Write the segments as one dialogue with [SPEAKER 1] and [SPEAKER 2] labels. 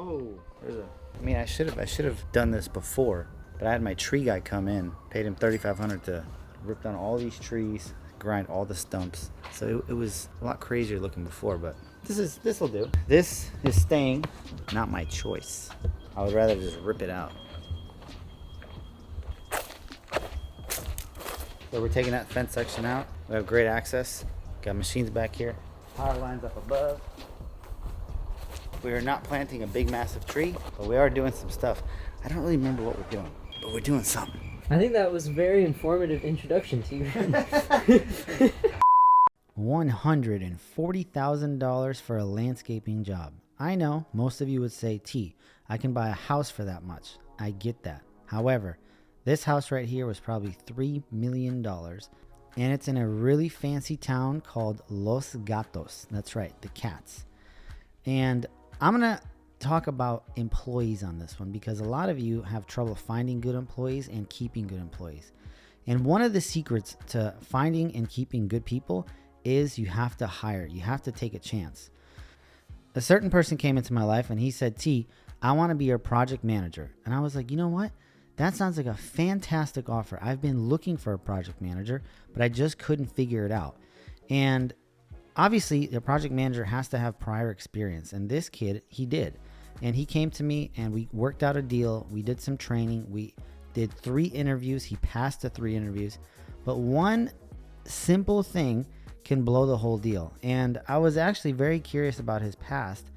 [SPEAKER 1] Oh, I mean, I should have done this before, but I had my tree guy come in, paid him $3,500 to rip down all these trees, grind all the stumps. So it was a lot crazier looking before, but this will do. This is staying, not my choice. I would rather just rip it out. So we're taking that fence section out. We have great access. Got machines back here. Power lines up above. We are not planting a big massive tree, but we are doing some stuff. I don't really remember what we're doing, but we're doing something.
[SPEAKER 2] I think that was a very informative introduction to you.
[SPEAKER 1] $140,000 for a landscaping job. I know most of you would say, T, I can buy a house for that much. I get that. However, this house right here was probably $3 million, and it's in a really fancy town called Los Gatos. That's right, the cats. And I'm going to talk about employees on this one because a lot of you have trouble finding good employees and keeping good employees. And one of the secrets to finding and keeping good people is you have to hire. You have to take a chance. A certain person came into my life and he said, T, I want to be your project manager. And I was like, you know what? That sounds like a fantastic offer. I've been looking for a project manager, but I just couldn't figure it out. And obviously, the project manager has to have prior experience. And this kid, he did. And he came to me and we worked out a deal. We did some training. We did 3 interviews. He passed the 3 interviews. But one simple thing can blow the whole deal. And I was actually very curious about his past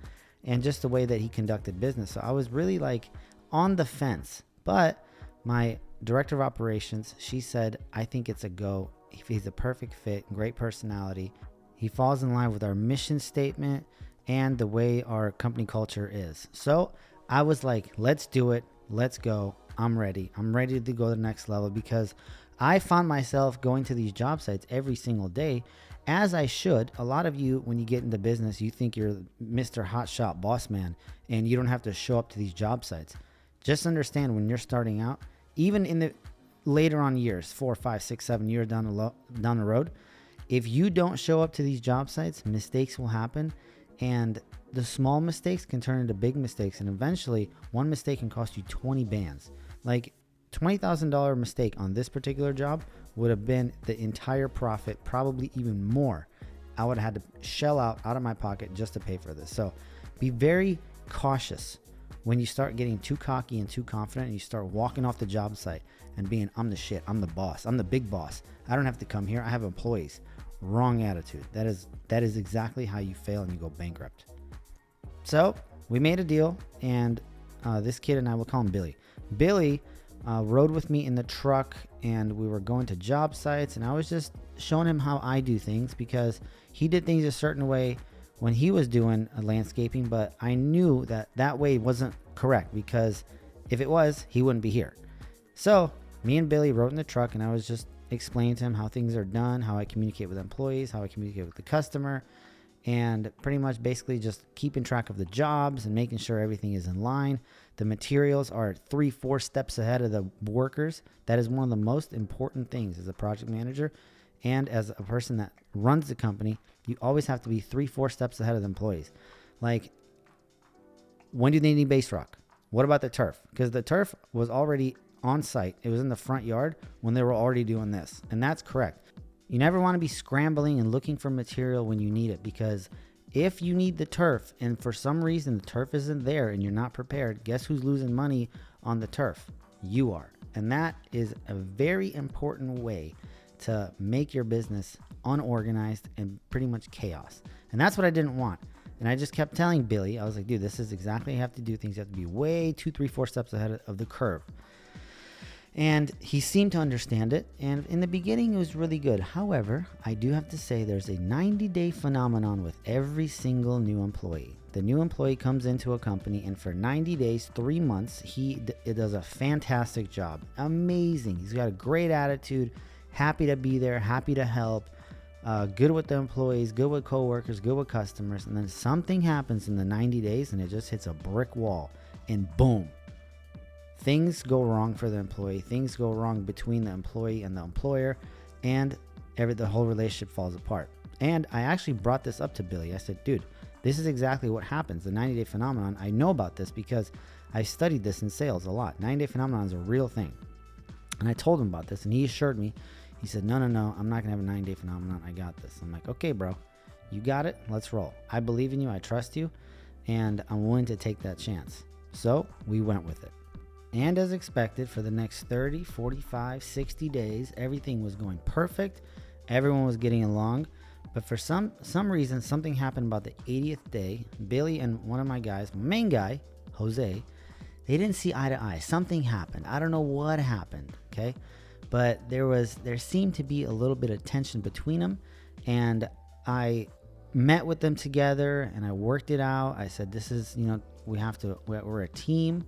[SPEAKER 1] and just the way that he conducted business. So I was really like on the fence. But my director of operations, she said, I think it's a go. He's a perfect fit, great personality. He falls in line with our mission statement and the way our company culture is. So I was like, let's do it. Let's go. I'm ready. I'm ready to go to the next level because I found myself going to these job sites every single day, as I should. A lot of you, when you get into business, you think you're Mr. Hotshot Boss Man and you don't have to show up to these job sites. Just understand when you're starting out, even in the later on years, 4, 5, 6, 7 years down the road, if you don't show up to these job sites, mistakes will happen. And the small mistakes can turn into big mistakes. And eventually, one mistake can cost you 20 bands. Like $20,000 mistake on this particular job would have been the entire profit, probably even more. I would have had to shell out of my pocket just to pay for this. So be very cautious when you start getting too cocky and too confident and you start walking off the job site and being, I'm the shit, I'm the boss, I'm the big boss. I don't have to come here. I have employees. Wrong attitude. That is exactly how you fail and you go bankrupt. So we made a deal, and this kid and I, will call him Billy. Billy rode with me in the truck, and we were going to job sites, and I was just showing him how I do things because he did things a certain way when he was doing landscaping, but I knew that way wasn't correct because if it was, he wouldn't be here. So me and Billy rode in the truck, and I was just explaining to him how things are done, how I communicate with employees, how I communicate with the customer, and pretty much basically just keeping track of the jobs and making sure everything is in line. The materials are 3-4 steps ahead of the workers. That is one of the most important things as a project manager and as a person that runs the company. You always have to be 3-4 steps ahead of the employees. Like, when do they need base rock? What about the turf? Because the turf was already on site. It was in the front yard when they were already doing this. And that's correct. You never want to be scrambling and looking for material when you need it, because if you need the turf and for some reason the turf isn't there and you're not prepared, guess who's losing money on the turf? You are. And that is a very important way to make your business unorganized and pretty much chaos. And that's what I didn't want. And I just kept telling Billy, I was like, dude, this is exactly how you have to do things. You have to be way 2, 3, 4 steps ahead of the curve. And he seemed to understand it. And in the beginning, it was really good. However, I do have to say there's a 90-day phenomenon with every single new employee. The new employee comes into a company, and for 90 days, 3 months, it does a fantastic job. Amazing. He's got a great attitude, happy to be there, happy to help, good with the employees, good with coworkers, good with customers. And then something happens in the 90 days, and it just hits a brick wall, and boom. Things go wrong for the employee. Things go wrong between the employee and the employer, and the whole relationship falls apart. And I actually brought this up to Billy. I said, dude, This is exactly what happens. The 90-day phenomenon, I know about this because I studied this in sales a lot. 90-day phenomenon is a real thing. And I told him about this, and he assured me. He said, no, I'm not going to have a 90-day phenomenon. I got this. I'm like, okay, bro, you got it. Let's roll. I believe in you. I trust you, and I'm willing to take that chance. So we went with it. And as expected, for the next 30, 45, 60 days, everything was going perfect. Everyone was getting along. But for some reason, something happened about the 80th day. Billy and one of my guys, my main guy, Jose, they didn't see eye to eye. Something happened. I don't know what happened, okay? But there seemed to be a little bit of tension between them. And I met with them together and I worked it out. I said, this is, we're a team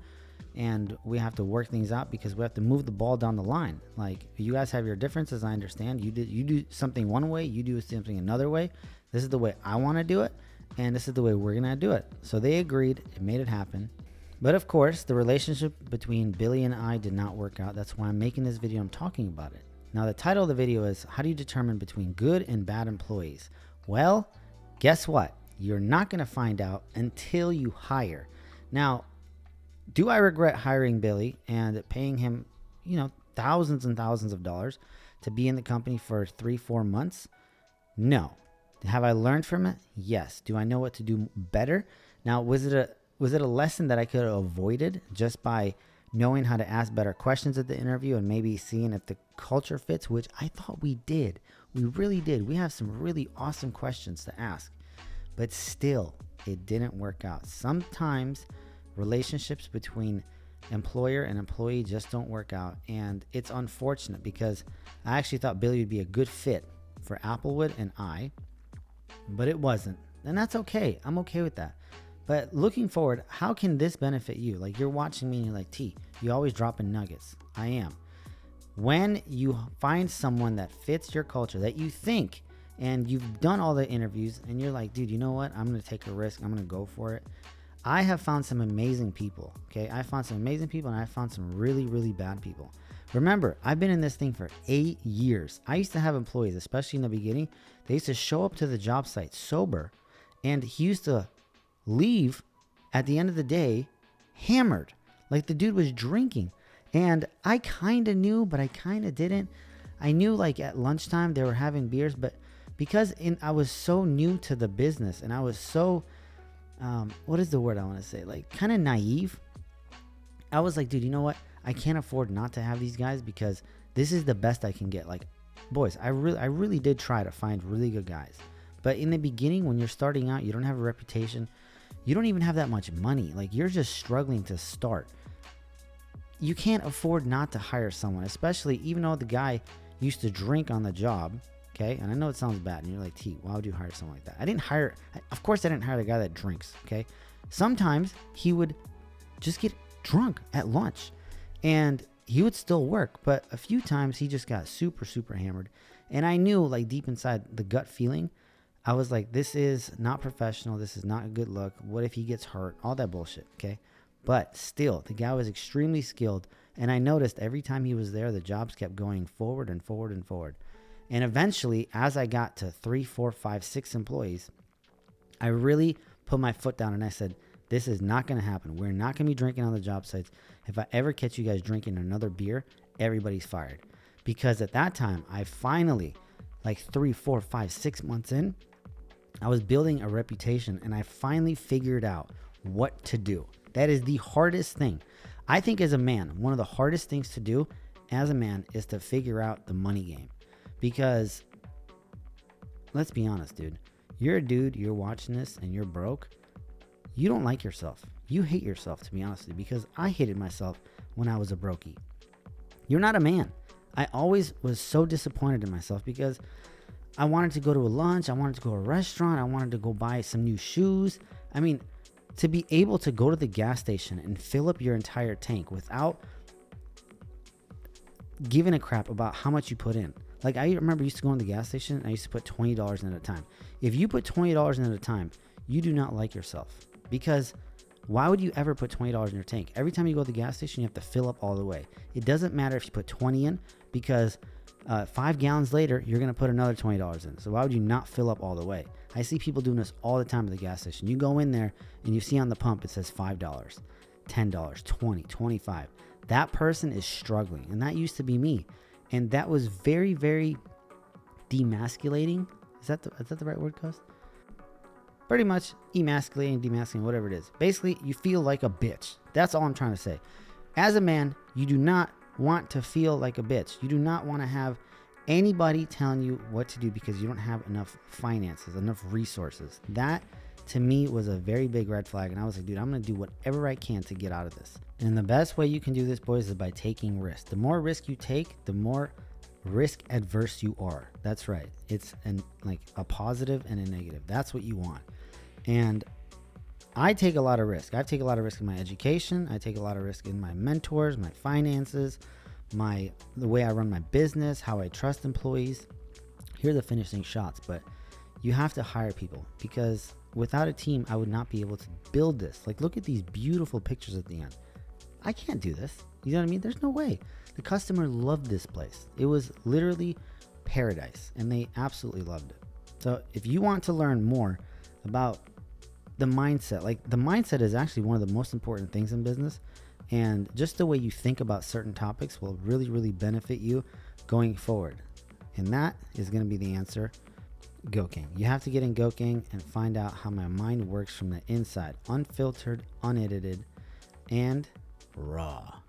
[SPEAKER 1] and we have to work things out because we have to move the ball down the line. Like, you guys have your differences. I understand. You do something one way, you do something another way. This is the way I want to do it, and this is the way we're going to do it. So they agreed. It made it happen. But of course, the relationship between Billy and I did not work out. That's why I'm making this video. I'm talking about it. Now, the title of the video is, how do you determine between good and bad employees? Well, guess what? You're not going to find out until you hire. Now, do I regret hiring Billy and paying him, thousands and thousands of dollars to be in the company for 3-4 months? No. Have I learned from it? Yes. Do I know what to do better? Now, was it a lesson that I could have avoided just by knowing how to ask better questions at the interview and maybe seeing if the culture fits, which I thought we did. We really did. We have some really awesome questions to ask, but still, it didn't work out. Sometimes relationships between employer and employee just don't work out, and it's unfortunate because I actually thought Billy would be a good fit for Applewood and I, but it wasn't, and that's okay. I'm okay with that. But looking forward, how can this benefit you? Like, you're watching me and you're like, T, you always dropping nuggets. I am. When you find someone that fits your culture, that you think, and you've done all the interviews, and you're like, dude, you know what? I'm going to take a risk. I'm going to go for it. I have found some amazing people, okay? I found some amazing people, and I found some really, really bad people. Remember, I've been in this thing for 8 years. I used to have employees, especially in the beginning. They used to show up to the job site sober, and he used to leave at the end of the day hammered. Like, the dude was drinking. And I kind of knew, but I kind of didn't. I knew, like, at lunchtime they were having beers, but because I was so new to the business, and I was so... what is the word I want to say? Like, kind of naive. I was like, dude, you know what? I can't afford not to have these guys because this is the best I can get. Like, boys, I really did try to find really good guys. But in the beginning, when you're starting out, you don't have a reputation. You don't even have that much money. Like, you're just struggling to start. You can't afford not to hire someone, especially even though the guy used to drink on the job. Okay, and I know it sounds bad, and you're like, T, why would you hire someone like that? Of course I didn't hire the guy that drinks, okay? Sometimes he would just get drunk at lunch, and he would still work, but a few times he just got super, super hammered, and I knew, like, deep inside the gut feeling, I was like, this is not professional, this is not a good look, what if he gets hurt, all that bullshit, okay? But still, the guy was extremely skilled, and I noticed every time he was there, the jobs kept going forward and forward and forward. And eventually, as I got to 3, 4, 5, 6 employees, I really put my foot down and I said, this is not going to happen. We're not going to be drinking on the job sites. If I ever catch you guys drinking another beer, everybody's fired. Because at that time, I finally, like 3, 4, 5, 6 months in, I was building a reputation and I finally figured out what to do. That is the hardest thing. I think as a man, one of the hardest things to do as a man is to figure out the money game. Because, let's be honest, dude. You're a dude, you're watching this, and you're broke. You don't like yourself. You hate yourself, to be honest with you, because I hated myself when I was a brokey. You're not a man. I always was so disappointed in myself because I wanted to go to a lunch, I wanted to go to a restaurant, I wanted to go buy some new shoes. I mean, to be able to go to the gas station and fill up your entire tank without giving a crap about how much you put in. Like, I remember I used to go in the gas station and I used to put $20 in at a time. If you put $20 in at a time, you do not like yourself. Because why would you ever put $20 in your tank? Every time you go to the gas station, you have to fill up all the way. It doesn't matter if you put 20 in because 5 gallons later, you're going to put another $20 in. So why would you not fill up all the way? I see people doing this all the time at the gas station. You go in there and you see on the pump, it says $5, $10, $20, $25. That person is struggling. And that used to be me. And that was very, very demasculating. Is that the right word, Cuz? Pretty much emasculating, demasculating, whatever it is. Basically, you feel like a bitch. That's all I'm trying to say. As a man, you do not want to feel like a bitch. You do not want to have anybody telling you what to do because you don't have enough finances, enough resources. That to me was a very big red flag. And I was like, dude, I'm going to do whatever I can to get out of this. And the best way you can do this, boys, is by taking risk. The more risk you take, the more risk adverse you are. That's right. It's like a positive and a negative. That's what you want. And I take a lot of risk. I take a lot of risk in my education. I take a lot of risk in my mentors, my finances, the way I run my business, how I trust employees. Here are the finishing shots, but you have to hire people because without a team, I would not be able to build this. Like, look at these beautiful pictures at the end. I can't do this. You know what I mean? There's no way. The customer loved this place. It was literally paradise, and they absolutely loved it. So if you want to learn more about the mindset, like the mindset is actually one of the most important things in business, and just the way you think about certain topics will really, really benefit you going forward. And that is going to be the answer. GoKing. You have to get in GoKing and find out how my mind works from the inside, unfiltered, unedited, and raw.